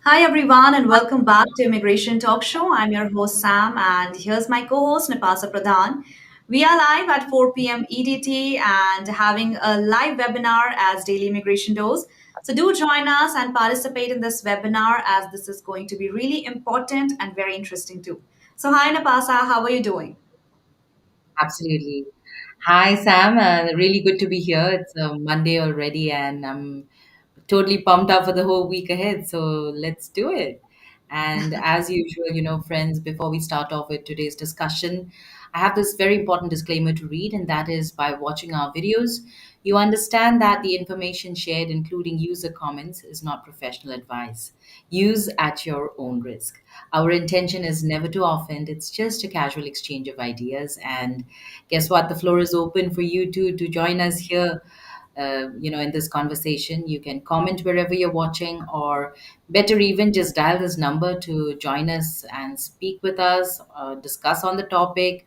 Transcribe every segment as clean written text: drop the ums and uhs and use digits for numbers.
Hi, everyone, and welcome back to Immigration Talk Show. I'm your host, Sam, and here's my co host, Nipasa Pradhan. We are live at 4 p.m. EDT and having a live webinar as Daily Immigration does. So, do join us and participate in this webinar as this is going to be really important and very interesting too. So, hi, Nipasa, how are you doing? Absolutely. Hi, Sam. Really good to be here. It's Monday already, and I'm totally pumped up for the whole week ahead. So let's do it. And as usual, friends, before we start off with today's discussion, I have this very important disclaimer to read, and that is by watching our videos, you understand that the information shared, including user comments, is not professional advice. Use at your own risk. Our intention is never to offend, it's just a casual exchange of ideas. And guess what? The floor is open for you to join us here in this conversation. You can comment wherever you're watching, or better even, just dial this number to join us and speak with us, discuss on the topic.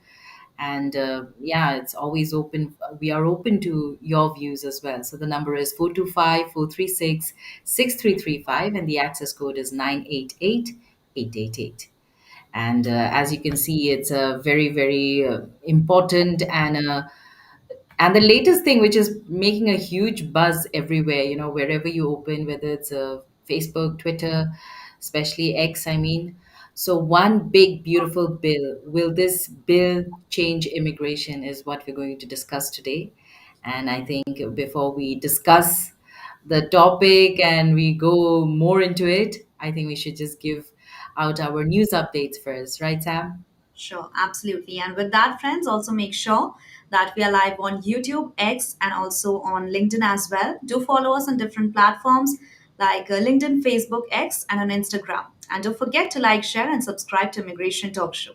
And yeah, it's always open. We are open to your views as well. So the number is 425-436-6335, and the access code is 988-888. And as you can see, it's a very, very important and the latest thing, which is making a huge buzz everywhere, wherever you open, whether it's Facebook, Twitter, especially X, I mean. So, one big, beautiful bill. Will this bill change immigration? Is what we're going to discuss today. And I think before we discuss the topic and we go more into it, I think we should just give out our news updates first, right, Sam? Sure, absolutely. And with that, friends, also make sure that we are live on YouTube, X, and also on LinkedIn as well. Do follow us on different platforms like LinkedIn, Facebook, X, and on Instagram. And don't forget to like, share, and subscribe to Immigration Talk Show.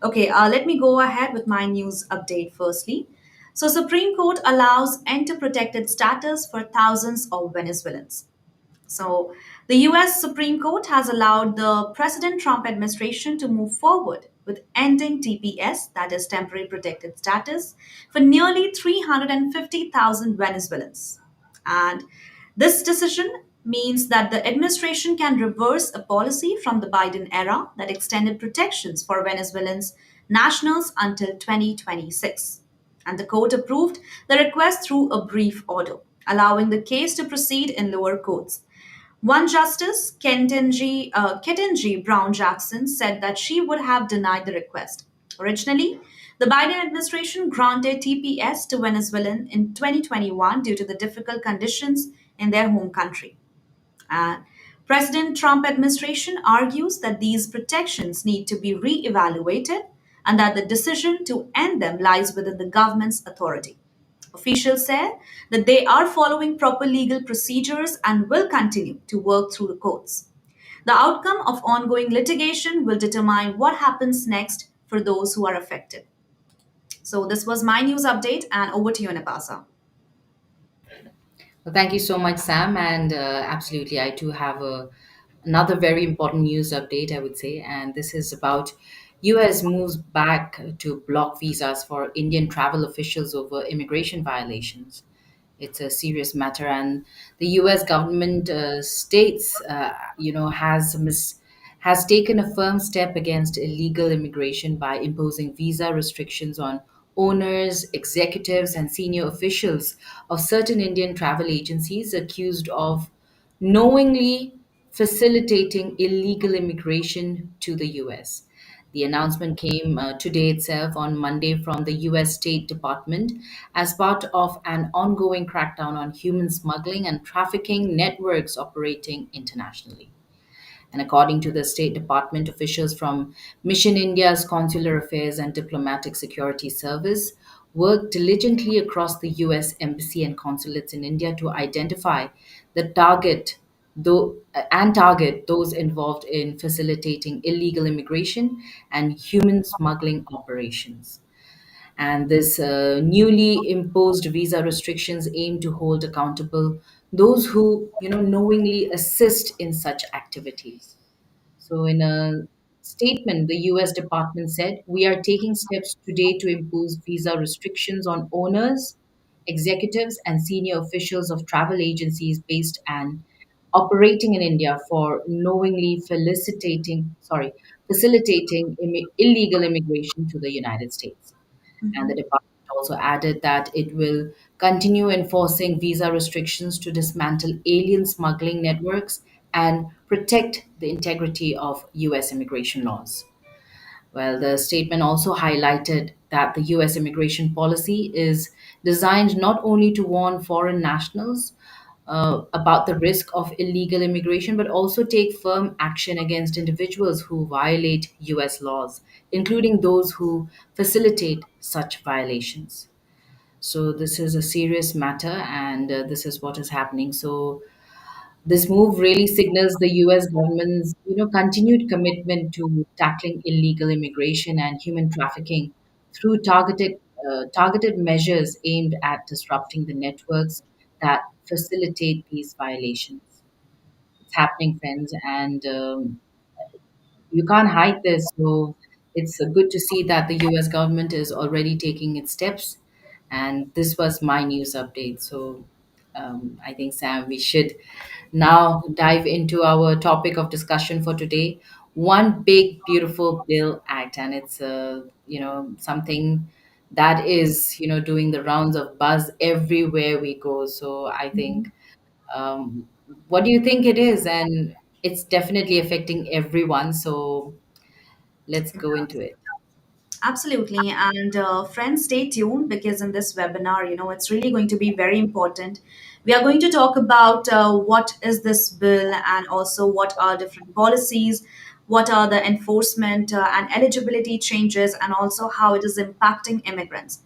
Okay, let me go ahead with my news update firstly. So, Supreme Court allows enter protected status for thousands of Venezuelans. So, the US Supreme Court has allowed the President Trump administration to move forward with ending TPS, that is temporary protected status, for nearly 350,000 Venezuelans. And this decision means that the administration can reverse a policy from the Biden era that extended protections for Venezuelans nationals until 2026. And the court approved the request through a brief order, allowing the case to proceed in lower courts. One justice, Ketanji Brown Jackson, said that she would have denied the request. Originally, the Biden administration granted TPS to Venezuelans in 2021 due to the difficult conditions in their home country. And President Trump administration argues that these protections need to be re-evaluated and that the decision to end them lies within the government's authority. Officials said that they are following proper legal procedures and will continue to work through the courts. The outcome of ongoing litigation will determine what happens next for those who are affected. So, this was my news update, and over to you, Napasa. Well, thank you so much, Sam. And absolutely, I too have another very important news update, I would say. And this is about US moves back to block visas for Indian travel officials over immigration violations. It's a serious matter, and the U.S. government states, has taken a firm step against illegal immigration by imposing visa restrictions on owners, executives, and senior officials of certain Indian travel agencies accused of knowingly facilitating illegal immigration to the US. The announcement came today itself on Monday from the US State Department as part of an ongoing crackdown on human smuggling and trafficking networks operating internationally. And according to the State Department, officials from Mission India's Consular Affairs and Diplomatic Security Service worked diligently across the US Embassy and consulates in India to identify the target those involved in facilitating illegal immigration and human smuggling operations. And this newly imposed visa restrictions aim to hold accountable those who, knowingly assist in such activities. So, in a statement, the US Department said, "We are taking steps today to impose visa restrictions on owners, executives, and senior officials of travel agencies based operating in India for knowingly facilitating illegal immigration to the United States. And the department also added that it will continue enforcing visa restrictions to dismantle alien smuggling networks and protect the integrity of US immigration laws. Well, the statement also highlighted that the US immigration policy is designed not only to warn foreign nationals about the risk of illegal immigration, but also take firm action against individuals who violate US laws, including those who facilitate such violations. So, this is a serious matter, and this is what is happening. So, this move really signals the US government's continued commitment to tackling illegal immigration and human trafficking through targeted measures aimed at disrupting the networks that facilitate these violations. It's happening, friends, and you can't hide this. So it's good to see that the US government is already taking its steps. And this was my news update. So I think, Sam, we should now dive into our topic of discussion for today. One big, beautiful bill act, and it's something that is doing the rounds of buzz everywhere we go. So I think, um, what do you think it is? And it's definitely affecting everyone. So let's go into it. Absolutely. And friends, stay tuned because in this webinar, it's really going to be very important. We are going to talk about what is this bill and also what are different policies, what are the enforcement and eligibility changes, and also how it is impacting immigrants.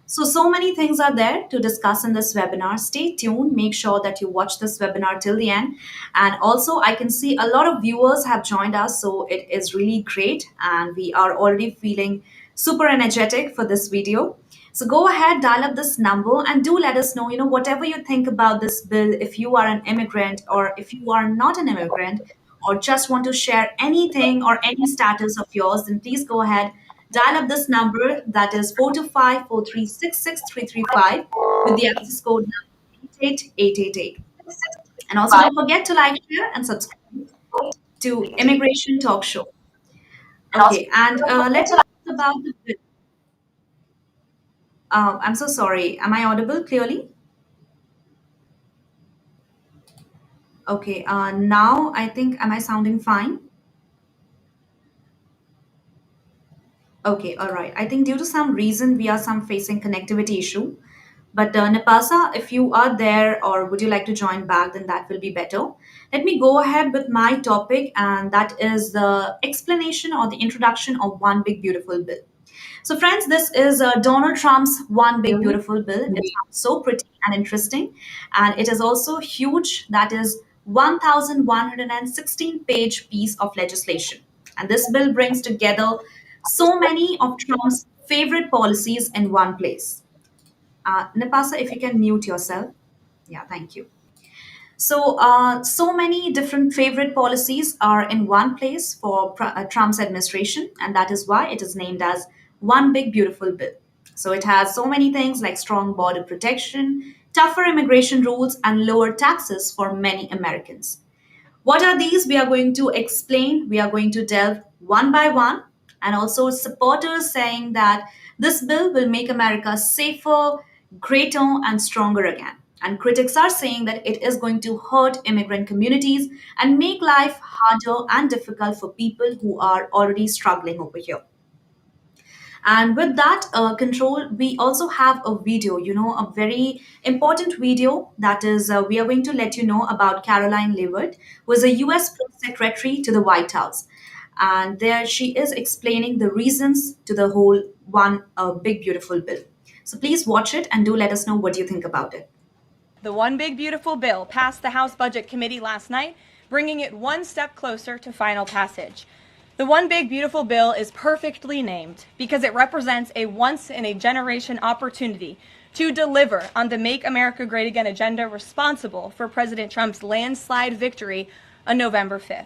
So many things are there to discuss in this webinar. Stay tuned. Make sure that you watch this webinar till the end. And also, I can see a lot of viewers have joined us. So it is really great. And we are already feeling super energetic for this video. So go ahead, dial up this number and do let us know, whatever you think about this bill, if you are an immigrant or if you are not an immigrant, or just want to share anything or any status of yours, then please go ahead. Dial up this number that is 425-436-6335 with the access code 88888. And also don't forget to like, share, and subscribe to Immigration Talk Show. Okay, and let's talk about the bill. I'm so sorry. Am I audible clearly? Okay, now I think, am I sounding fine? Okay, all right. I think due to some reason we are some facing connectivity issue. But Napasa, if you are there or would you like to join back, then that will be better. Let me go ahead with my topic, and that is the explanation or the introduction of One Big Beautiful Bill. So, friends, this is Donald Trump's One Big Beautiful Bill. It sounds so pretty and interesting, and it is also huge. That is 1,116-page piece of legislation. And this bill brings together so many of Trump's favorite policies in one place. Napasa, if you can mute yourself. Yeah, thank you. So many different favorite policies are in one place for Trump's administration, and that is why it is named as One Big Beautiful Bill. So it has so many things like strong border protection, tougher immigration rules, and lower taxes for many Americans. What are these? We are going to explain. We are going to delve one by one. And also, supporters saying that this bill will make America safer, greater, and stronger again. And critics are saying that it is going to hurt immigrant communities and make life harder and difficult for people who are already struggling over here. And with that control, we also have a video, a very important video that is, we are going to let you know about Caroline Leavitt, who is a US press secretary to the White House. And there she is explaining the reasons to the whole one big, beautiful bill. So please watch it and do let us know what you think about it. The One Big Beautiful Bill passed the House Budget Committee last night, bringing it one step closer to final passage. The One Big Beautiful Bill is perfectly named because it represents a once-in-a-generation opportunity to deliver on the Make America Great Again agenda responsible for President Trump's landslide victory on November 5th.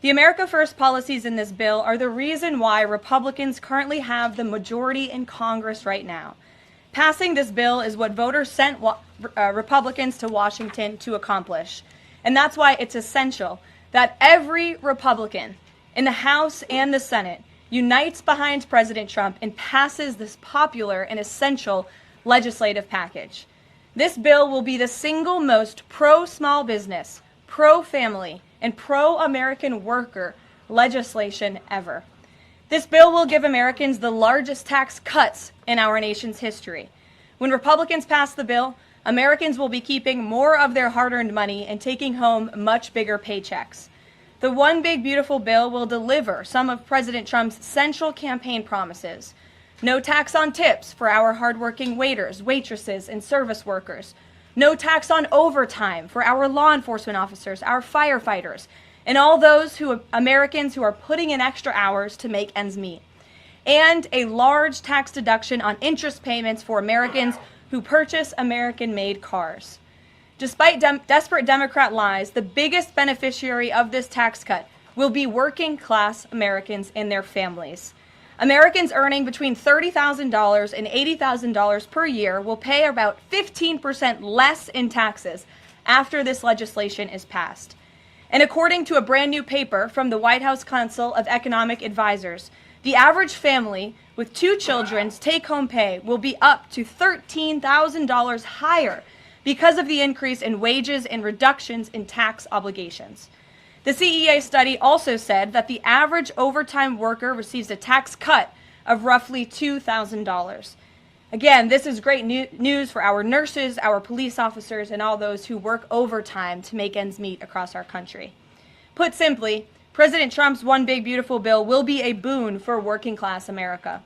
The America First policies in this bill are the reason why Republicans currently have the majority in Congress right now. Passing this bill is what voters sent Republicans to Washington to accomplish. And that's why it's essential that every Republican in the House and the Senate unites behind President Trump and passes this popular and essential legislative package. This bill will be the single most pro-small business, pro-family, and pro-American worker legislation ever. This bill will give Americans the largest tax cuts in our nation's history. When Republicans pass the bill, Americans will be keeping more of their hard-earned money and taking home much bigger paychecks. The One Big Beautiful Bill will deliver some of President Trump's central campaign promises. No tax on tips for our hardworking waiters, waitresses, and service workers. No tax on overtime for our law enforcement officers, our firefighters, and all those Americans who are putting in extra hours to make ends meet. And a large tax deduction on interest payments for Americans who purchase American-made cars. Despite desperate Democrat lies, the biggest beneficiary of this tax cut will be working-class Americans and their families. Americans earning between $30,000 and $80,000 per year will pay about 15% less in taxes after this legislation is passed. And according to a brand new paper from the White House Council of Economic Advisors, the average family with 2 children's take-home pay will be up to $13,000 higher because of the increase in wages and reductions in tax obligations. The CEA study also said that the average overtime worker receives a tax cut of roughly $2,000. Again, this is great news for our nurses, our police officers, and all those who work overtime to make ends meet across our country. Put simply, President Trump's One Big Beautiful Bill will be a boon for working class America.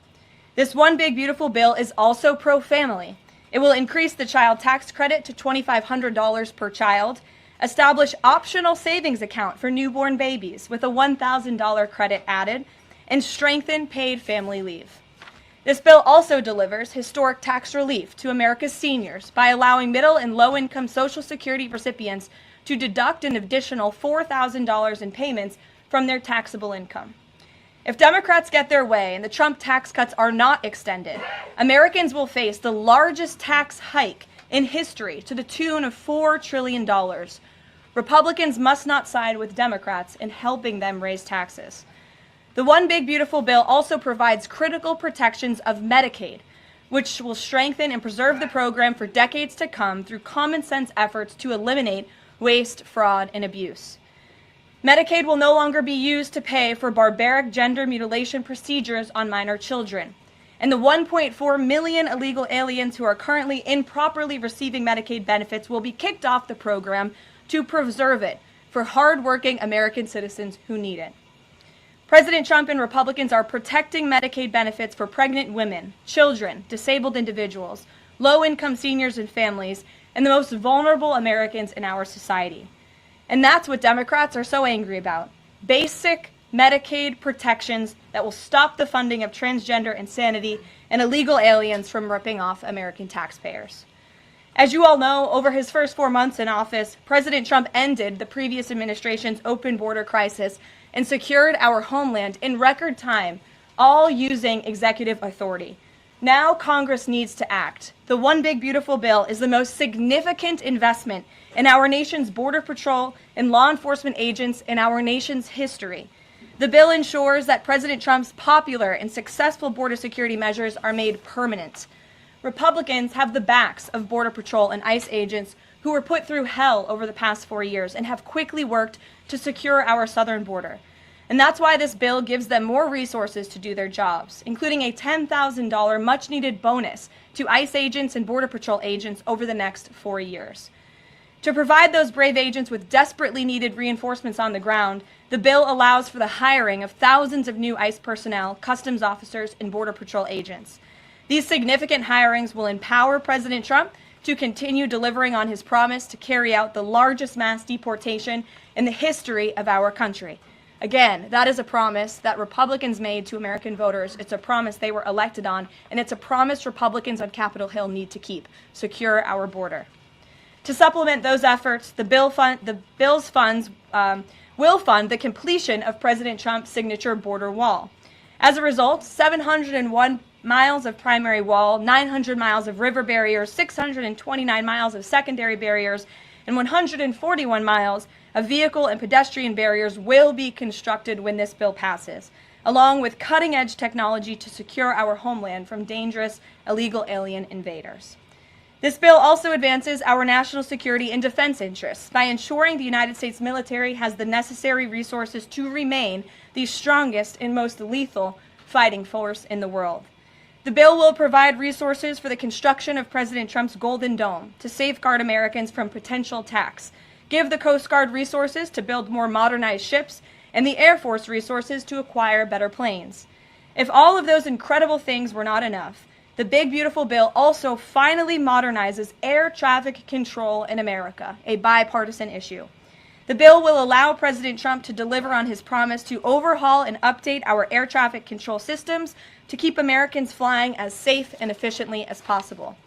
This One Big Beautiful Bill is also pro-family. It will increase the child tax credit to $2,500 per child, establish optional savings account for newborn babies with a $1,000 credit added, and strengthen paid family leave. This bill also delivers historic tax relief to America's seniors by allowing middle and low-income Social Security recipients to deduct an additional $4,000 in payments from their taxable income. If Democrats get their way and the Trump tax cuts are not extended, Americans will face the largest tax hike in history to the tune of $4 trillion. Republicans must not side with Democrats in helping them raise taxes. The One Big Beautiful Bill also provides critical protections of Medicaid, which will strengthen and preserve the program for decades to come through common sense efforts to eliminate waste, fraud, and abuse. Medicaid will no longer be used to pay for barbaric gender mutilation procedures on minor children. And the 1.4 million illegal aliens who are currently improperly receiving Medicaid benefits will be kicked off the program to preserve it for hardworking American citizens who need it. President Trump and Republicans are protecting Medicaid benefits for pregnant women, children, disabled individuals, low-income seniors and families, and the most vulnerable Americans in our society. And that's what Democrats are so angry about. Basic Medicaid protections that will stop the funding of transgender insanity and illegal aliens from ripping off American taxpayers. As you all know, over his first 4 months in office, President Trump ended the previous administration's open border crisis and secured our homeland in record time, all using executive authority. Now Congress needs to act. The One Big Beautiful Bill is the most significant investment in our nation's border patrol and law enforcement agents in our nation's history. The bill ensures that President Trump's popular and successful border security measures are made permanent. Republicans have the backs of Border Patrol and ICE agents who were put through hell over the past 4 years and have quickly worked to secure our southern border. And that's why this bill gives them more resources to do their jobs, including a $10,000 much-needed bonus to ICE agents and Border Patrol agents over the next 4 years. To provide those brave agents with desperately needed reinforcements on the ground, the bill allows for the hiring of thousands of new ICE personnel, customs officers, and Border Patrol agents. These significant hirings will empower President Trump to continue delivering on his promise to carry out the largest mass deportation in the history of our country. Again, that is a promise that Republicans made to American voters. It's a promise they were elected on, and it's a promise Republicans on Capitol Hill need to keep: secure our border. To supplement those efforts, the bill's funds will fund the completion of President Trump's signature border wall. As a result, 701 miles of primary wall, 900 miles of river barriers, 629 miles of secondary barriers, and 141 miles of vehicle and pedestrian barriers will be constructed when this bill passes, along with cutting edge technology to secure our homeland from dangerous illegal alien invaders. This bill also advances our national security and defense interests by ensuring the United States military has the necessary resources to remain the strongest and most lethal fighting force in the world. The bill will provide resources for the construction of President Trump's Golden Dome to safeguard Americans from potential attacks, give the Coast Guard resources to build more modernized ships, and the Air Force resources to acquire better planes. If all of those incredible things were not enough, the big beautiful bill also finally modernizes air traffic control in America, a bipartisan issue. The bill will allow President Trump to deliver on his promise to overhaul and update our air traffic control systems to keep Americans flying as safe and efficiently as possible.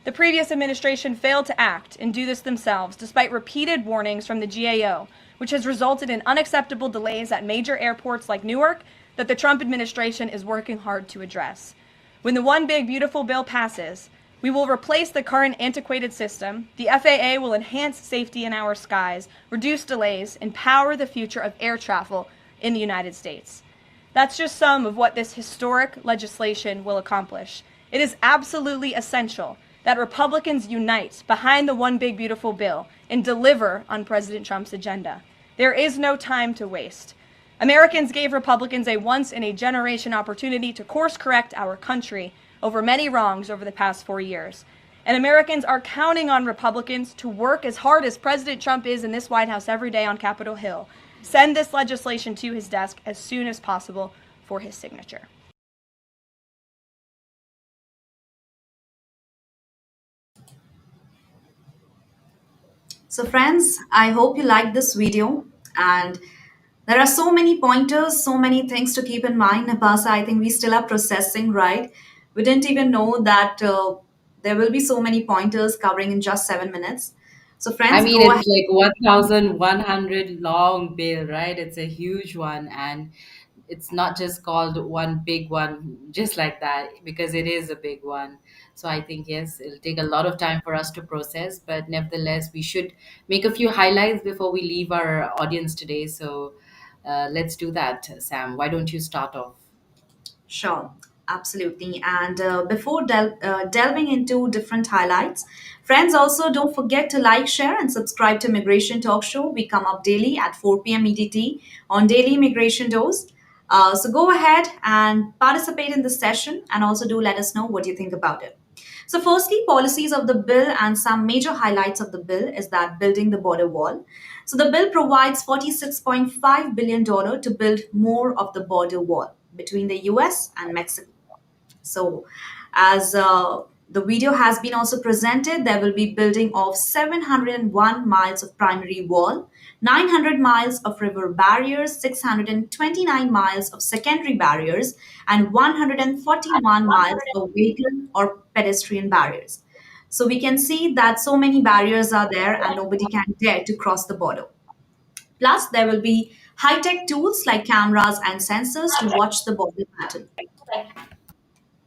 The previous administration failed to act and do this themselves, despite repeated warnings from the GAO, which has resulted in unacceptable delays at major airports like Newark that the Trump administration is working hard to address. When the One Big Beautiful Bill passes, we will replace the current antiquated system, the FAA will enhance safety in our skies, reduce delays, and power the future of air travel in the United States. That's just some of what this historic legislation will accomplish. It is absolutely essential that Republicans unite behind the One Big Beautiful Bill and deliver on President Trump's agenda. There is no time to waste. Americans gave Republicans a once-in-a-generation opportunity to course-correct our country over many wrongs over the past 4 years. And Americans are counting on Republicans to work as hard as President Trump is in this White House every day on Capitol Hill. Send this legislation to his desk as soon as possible for his signature. So, friends, I hope you liked this video. And there are so many pointers, so many things to keep in mind. Napasa, I think we still are processing, right? We didn't even know that there will be so many pointers covering in just 7 minutes. So, I friends, mean, go ahead. it's like 1,100 long bill, right? It's a huge one. And it's not just called one big one, just like that, because it is a big one. So I think, yes, it'll take a lot of time for us to process. But nevertheless, we should make a few highlights before we leave our audience today. So let's do that, Sam. Why don't you start off? Sure, absolutely. And before delving into different highlights, friends, also don't forget to like, share, and subscribe to Immigration Talk Show. We come up daily at 4 p.m. EDT on Daily Immigration Dose. So go ahead and participate in this session and also do let us know what you think about it. So, firstly, policies of the bill and some major highlights of the bill is that building the border wall. So, the bill provides $46.5 billion to build more of the border wall between the US and Mexico. So, as the video has been also presented, there will be building of 701 miles of primary wall, 900 miles of river barriers, 629 miles of secondary barriers, and 141 miles of vehicle or pedestrian barriers. So we can see that so many barriers are there and nobody can dare to cross the border. Plus, there will be high tech tools like cameras and sensors to watch the border pattern,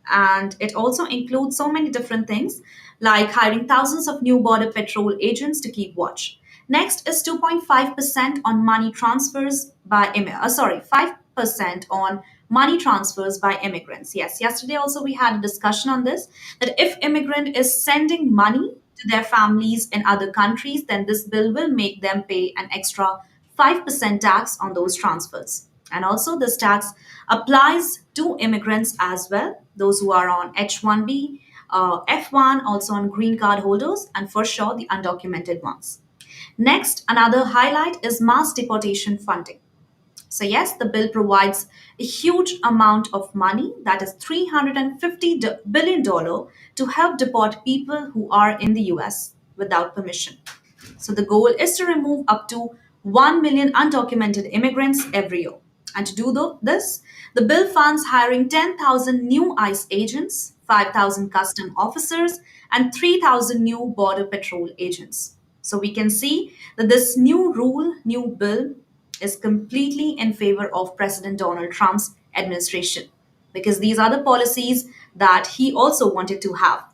and it also includes so many different things like hiring thousands of new border patrol agents to keep watch. Next is 2.5% on money transfers by 5% on money transfers by immigrants. Yes, yesterday also we had a discussion on this, that if immigrant is sending money to their families in other countries, then this bill will make them pay an extra 5% tax on those transfers. And also, this tax applies to immigrants as well, those who are on H1B, F1, also on green card holders, and for sure the undocumented ones. Next, another highlight is mass deportation funding. So, yes, the bill provides a huge amount of money, that is $350 billion, to help deport people who are in the US without permission. So the goal is to remove up to 1 million undocumented immigrants every year. And to do this, the bill funds hiring 10,000 new ICE agents, 5,000 custom officers, and 3,000 new Border Patrol agents. So we can see that this new bill, is completely in favor of President Donald Trump's administration, because these are the policies that he also wanted to have.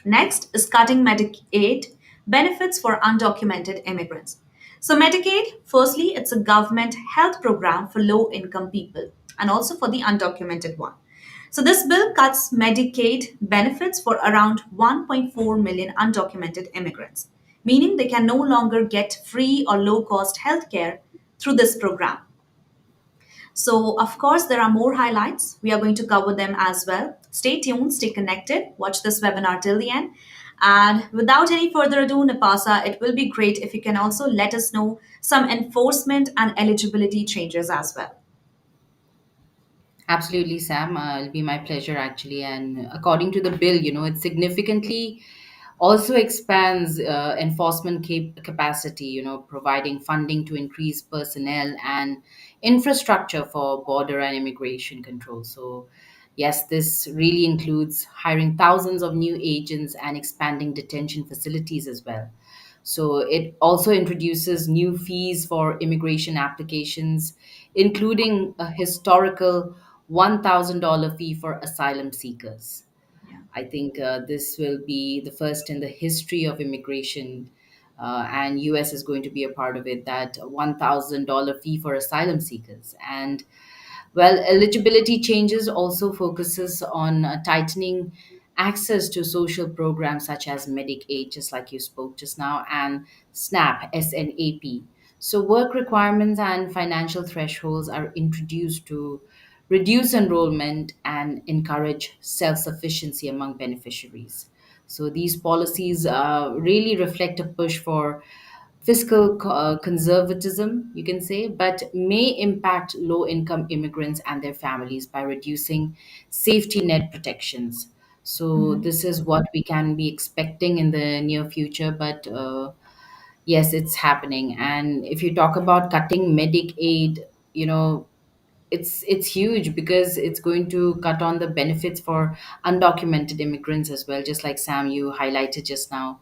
Next is cutting Medicaid benefits for undocumented immigrants. So, Medicaid, firstly, it's a government health program for low income people and also for the undocumented one. So, this bill cuts Medicaid benefits for around 1.4 million undocumented immigrants, meaning they can no longer get free or low cost health care through this program. So, of course, there are more highlights. We are going to cover them as well. Stay tuned, stay connected, watch this webinar till the end. And without any further ado, Napasa, it will be great if you can also let us know some enforcement and eligibility changes as well. Absolutely, Sam. It'll be my pleasure, actually. And according to the bill, it significantly also expands enforcement capacity, providing funding to increase personnel and infrastructure for border and immigration control. So, yes, this really includes hiring thousands of new agents and expanding detention facilities as well. So it also introduces new fees for immigration applications, including a historical $1,000 fee for asylum seekers. Yeah. I think this will be the first in the history of immigration, and US is going to be a part of it. That $1,000 fee for asylum seekers, and well, eligibility changes also focuses on tightening access to social programs such as Medicaid, just like you spoke just now, and SNAP, SNAP. So work requirements and financial thresholds are introduced to reduce enrollment and encourage self-sufficiency among beneficiaries. So these policies really reflect a push for fiscal conservatism, you can say, but may impact low income immigrants and their families by reducing safety net protections. So, Mhm. this is what we can be expecting in the near future, but yes, it's happening. And if you talk about cutting Medicaid, you know, it's huge because it's going to cut on the benefits for undocumented immigrants as well, just like Sam you highlighted just now.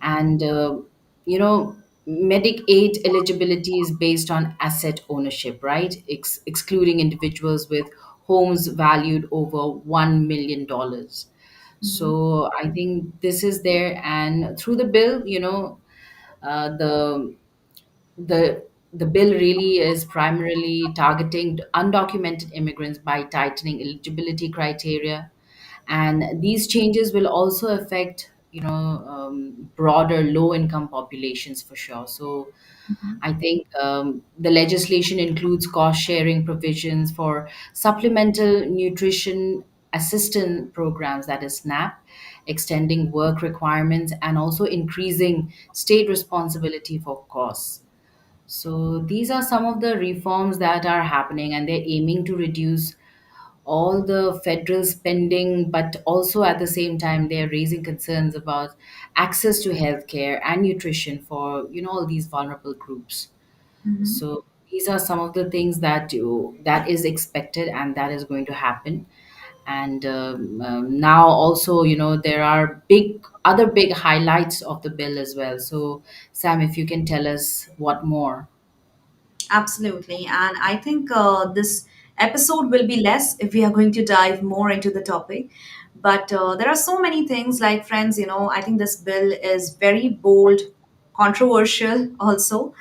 And you know Medicaid eligibility is based on asset ownership, right? Excluding individuals with homes valued over $1 million. Mhm. So I think this is there, and through the bill, uh, the the the bill really is primarily targeting undocumented immigrants by tightening eligibility criteria, and these changes will also affect broader low income populations for sure. So I think the legislation includes cost sharing provisions for supplemental nutrition assistance programs, that is SNAP, extending work requirements, and also increasing state responsibility for costs. So these are some of the reforms that are happening, and they're aiming to reduce all the federal spending, but also at the same time, they're raising concerns about access to healthcare and nutrition for all these vulnerable groups. Mhm. So these are some of the things that is expected and that is going to happen. And now also, there are big highlights of the bill as well. So Sam, if you can tell us what more. Absolutely. And I think this episode will be less if we are going to dive more into the topic. But there are so many things, like, friends, I think this bill is very bold, controversial also,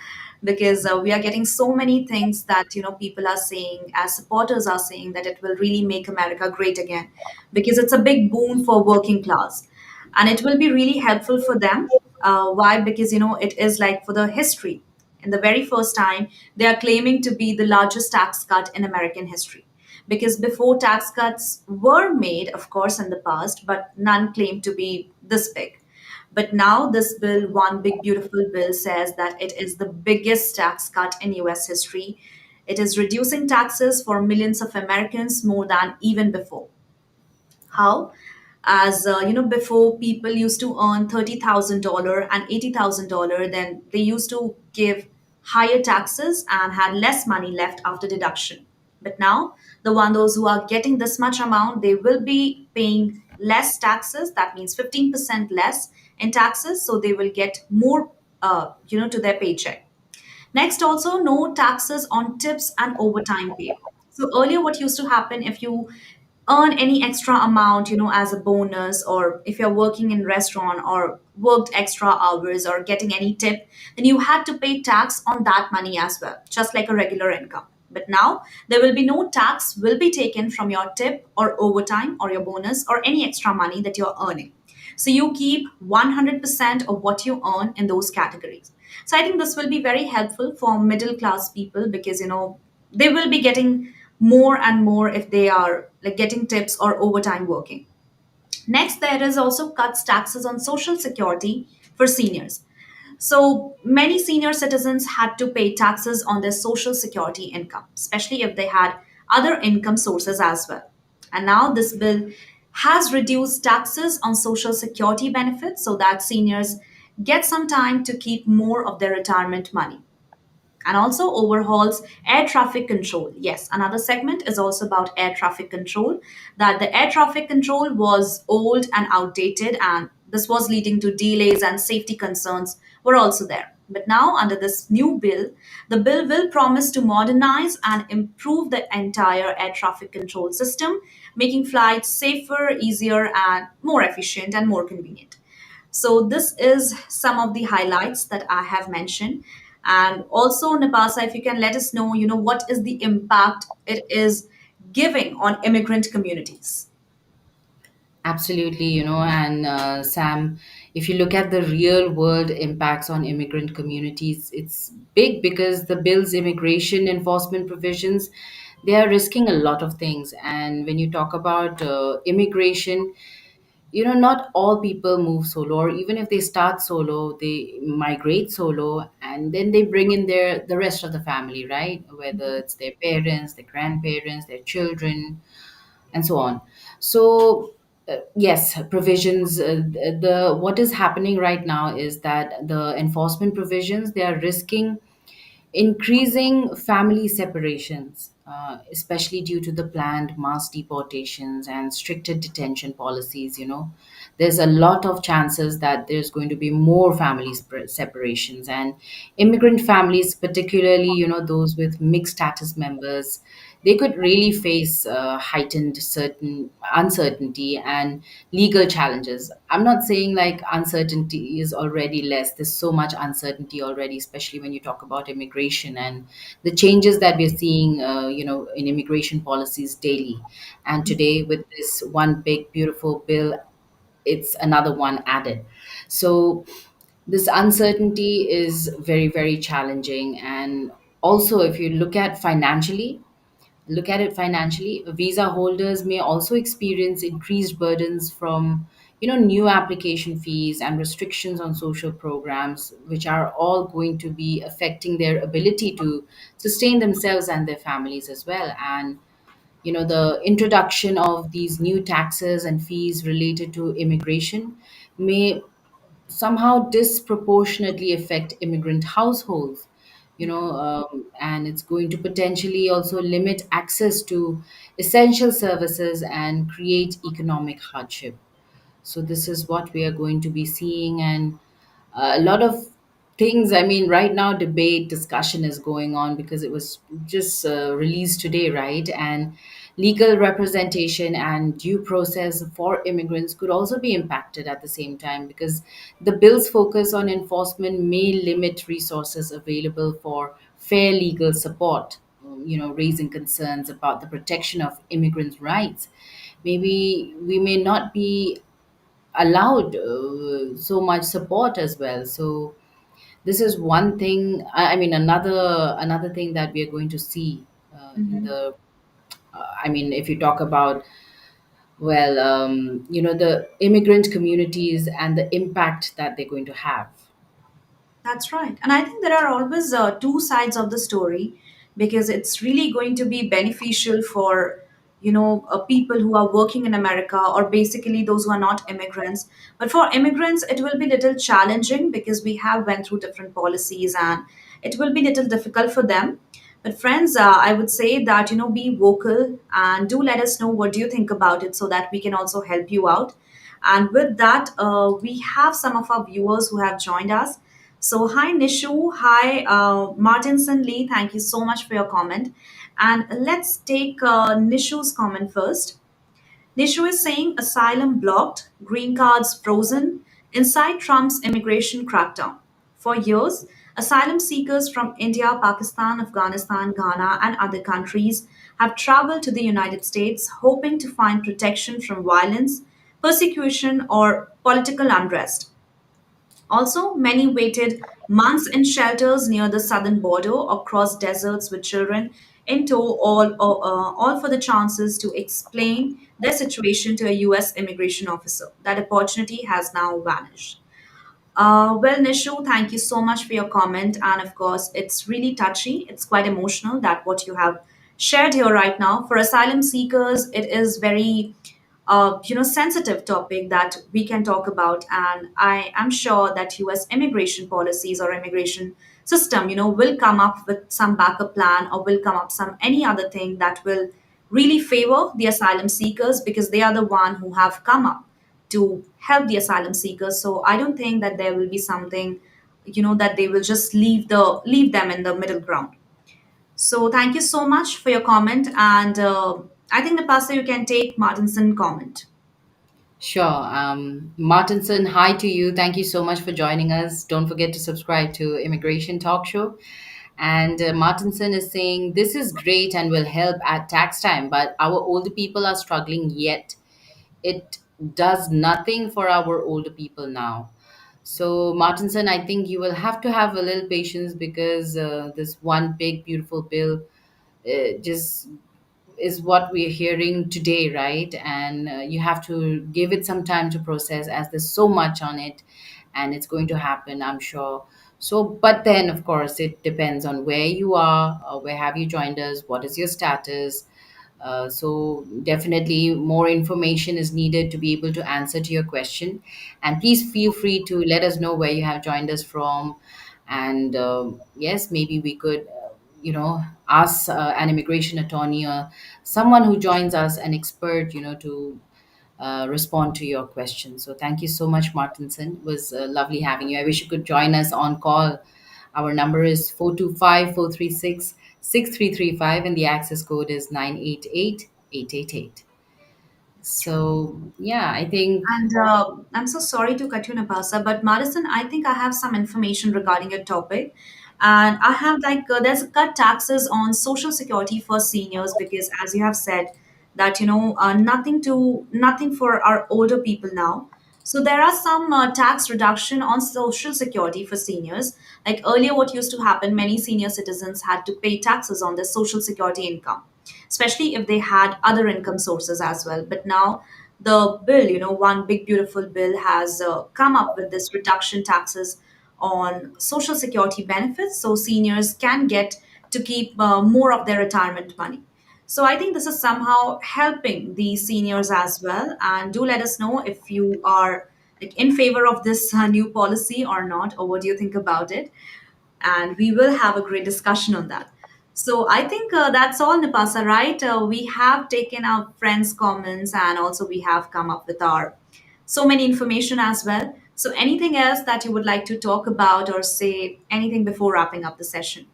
because we are getting so many things that, people are saying, as supporters are saying, that it will really make America great again, because it's a big boon for working class. And it will be really helpful for them. Why? Because, it is like for the history. In the very first time, they are claiming to be the largest tax cut in American history. Because before, tax cuts were made, of course, in the past, but none claimed to be this big. But now, this bill, one big beautiful bill, says that it is the biggest tax cut in US history. It is reducing taxes for millions of Americans more than even before. How? As before, people used to earn $30,000 and $80,000, then they used to give higher taxes and had less money left after deduction. But now, those who are getting this much amount, they will be paying less taxes. That means 15% less in taxes, so they will get more, to their paycheck. Next, also, no taxes on tips and overtime pay. So earlier, what used to happen, if you earn any extra amount, as a bonus, or if you're working in restaurant or worked extra hours or getting any tip, then you had to pay tax on that money as well, just like a regular income. But now there will be no tax will be taken from your tip or overtime or your bonus or any extra money that you're earning. So you keep 100% of what you earn in those categories. So I think this will be very helpful for middle class people, because they will be getting more and more if they are like getting tips or overtime working. Next, there is also cuts taxes on social security for seniors. So many senior citizens had to pay taxes on their social security income, especially if they had other income sources as well. And now this bill has reduced taxes on social security benefits so that seniors get some time to keep more of their retirement money, and also overhauls air traffic control. Yes, another segment is also about air traffic control, that the air traffic control was old and outdated, and this was leading to delays and safety concerns were also there. But now, under this new bill, the bill will promise to modernize and improve the entire air traffic control system, making flights safer, easier, and more efficient and more convenient. So this is some of the highlights that I have mentioned. And also, Napasa, if you can let us know, what is the impact it is giving on immigrant communities? Absolutely, and Sam, if you look at the real world impacts on immigrant communities, it's big because the bill's immigration enforcement provisions, they are risking a lot of things. And when you talk about immigration, not all people move solo, or even if they start solo, they migrate solo, and then they bring in the rest of the family, right? Whether it's their parents, their grandparents, their children, and so on. So yes, provisions. The what is happening right now is that the enforcement provisions, they are risking increasing family separations, especially due to the planned mass deportations and stricter detention policies. There's a lot of chances that there's going to be more family separations, and immigrant families, particularly those with mixed status members, they could really face heightened certain uncertainty and legal challenges. I'm not saying like uncertainty is already less. There's so much uncertainty already, especially when you talk about immigration and the changes that we're seeing, in immigration policies daily. And today, with this one big, beautiful bill, it's another one added. So this uncertainty is very, very challenging. And also, if you look at it financially, visa holders may also experience increased burdens from new application fees and restrictions on social programs, which are all going to be affecting their ability to sustain themselves and their families as well. And the introduction of these new taxes and fees related to immigration may somehow disproportionately affect immigrant households, and it's going to potentially also limit access to essential services and create economic hardship. So this is what we are going to be seeing, and a lot of things. I mean, right now, debate discussion is going on because it was just released today, right? And legal representation and due process for immigrants could also be impacted at the same time, because the bill's focus on enforcement may limit resources available for fair legal support, raising concerns about the protection of immigrants' rights. Maybe we may not be allowed so much support as well. So this is one thing. I mean, another thing that we are going to see in Mhm. the. I mean, if you talk about, well, the immigrant communities and the impact that they're going to have. That's right. And I think there are always two sides of the story, because it's really going to be beneficial for, people who are working in America, or basically those who are not immigrants. But for immigrants, it will be little challenging because we have went through different policies, and it will be little difficult for them. But friends, I would say that, be vocal and do let us know what do you think about it, so that we can also help you out. And with that, we have some of our viewers who have joined us. So, hi Nishu, hi Martinson Lee, thank you so much for your comment. And let's take Nishu's comment first. Nishu is saying asylum blocked, green cards frozen inside Trump's immigration crackdown. For years, asylum seekers from India, Pakistan, Afghanistan, Ghana, and other countries have traveled to the United States hoping to find protection from violence, persecution, or political unrest. Also, many waited months in shelters near the southern border or crossed deserts with children in tow, all for the chances to explain their situation to a US immigration officer. That opportunity has now vanished. Well, Nishu, thank you so much for your comment. And of course, it's really touchy. It's quite emotional that what you have shared here right now. For asylum seekers, it is very, sensitive topic that we can talk about. And I am sure that U.S. immigration policies or immigration system, will come up with some backup plan or will come up some any other thing that will really favor the asylum seekers because they are the one who have come up to help the asylum seekers. So I don't think that there will be something, that they will just leave them in the middle ground. So thank you so much for your comment, and I think the pastor you can take Martinson comment. Sure. Martinson, hi to you. Thank you so much for joining us. Don't forget to subscribe to Immigration Talk Show. And Martinson is saying this is great and will help at tax time, but our older people are struggling yet. It does nothing for our older people now. So, Martinson, I think you will have to have a little patience because this one big, beautiful bill just is what we're hearing today, right? And you have to give it some time to process as there's so much on it and it's going to happen, I'm sure. So, but then, of course, it depends on where you are, where have you joined us, what is your status. So definitely more information is needed to be able to answer to your question. And please feel free to let us know where you have joined us from. And yes, maybe we could, ask an immigration attorney or someone who joins us, an expert, to respond to your question. So thank you so much, Martinson. It was lovely having you. I wish you could join us on call. Our number is 425-436-6335, and the access code is 988-888. So yeah, I think And I'm so sorry to cut you, Nabasa, but Madison, I think I have some information regarding your topic. And I have there's cut taxes on social security for seniors because, as you have said, that nothing for our older people now. So there are some tax reduction on social security for seniors. Like earlier, what used to happen, many senior citizens had to pay taxes on their social security income, especially if they had other income sources as well. But now the bill, one big beautiful bill has come up with this reduction taxes on social security benefits so seniors can get to keep more of their retirement money. So I think this is somehow helping the seniors as well. And do let us know if you are like in favor of this new policy or not, or what do you think about it, and we will have a great discussion on that. So I think that's all, Nipasa, right? We have taken our friends' comments and also we have come up with our so many information as well. So anything else that you would like to talk about or say anything before wrapping up the session?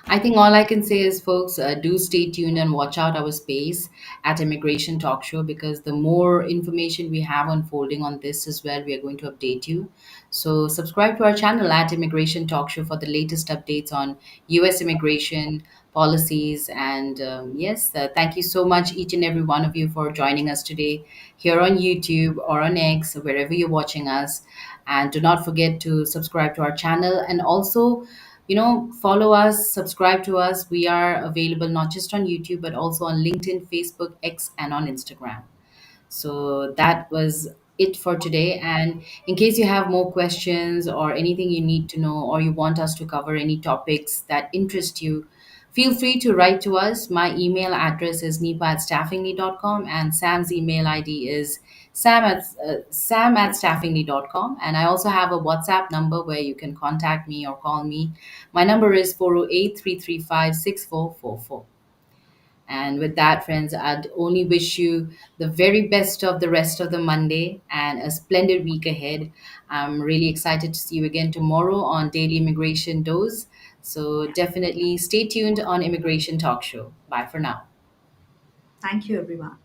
I think all I can say is, folks, do stay tuned and watch out our space at Immigration Talk Show because the more information we have unfolding on this as well, we are going to update you. So, subscribe to our channel at Immigration Talk Show for the latest updates on US immigration policies. And yes, thank you so much, each and every one of you, for joining us today here on YouTube or on X, wherever you're watching us. And do not forget to subscribe to our channel and also follow us, subscribe to us. We are available not just on YouTube but also on LinkedIn, Facebook, X, and on Instagram. So that was it for today. And in case you have more questions or anything you need to know, or you want us to cover any topics that interest you, feel free to write to us. My email address is nipa@staffingly.com, and Sam's email ID is sam@staffingly.com. And I also have a WhatsApp number where you can contact me or call me. My number is 408-335-6444. And with that, friends, I'd only wish you the very best of the rest of the Monday and a splendid week ahead. I'm really excited to see you again tomorrow on Daily Immigration Dose. So definitely stay tuned on Immigration Talk Show. Bye for now. Thank you, everyone.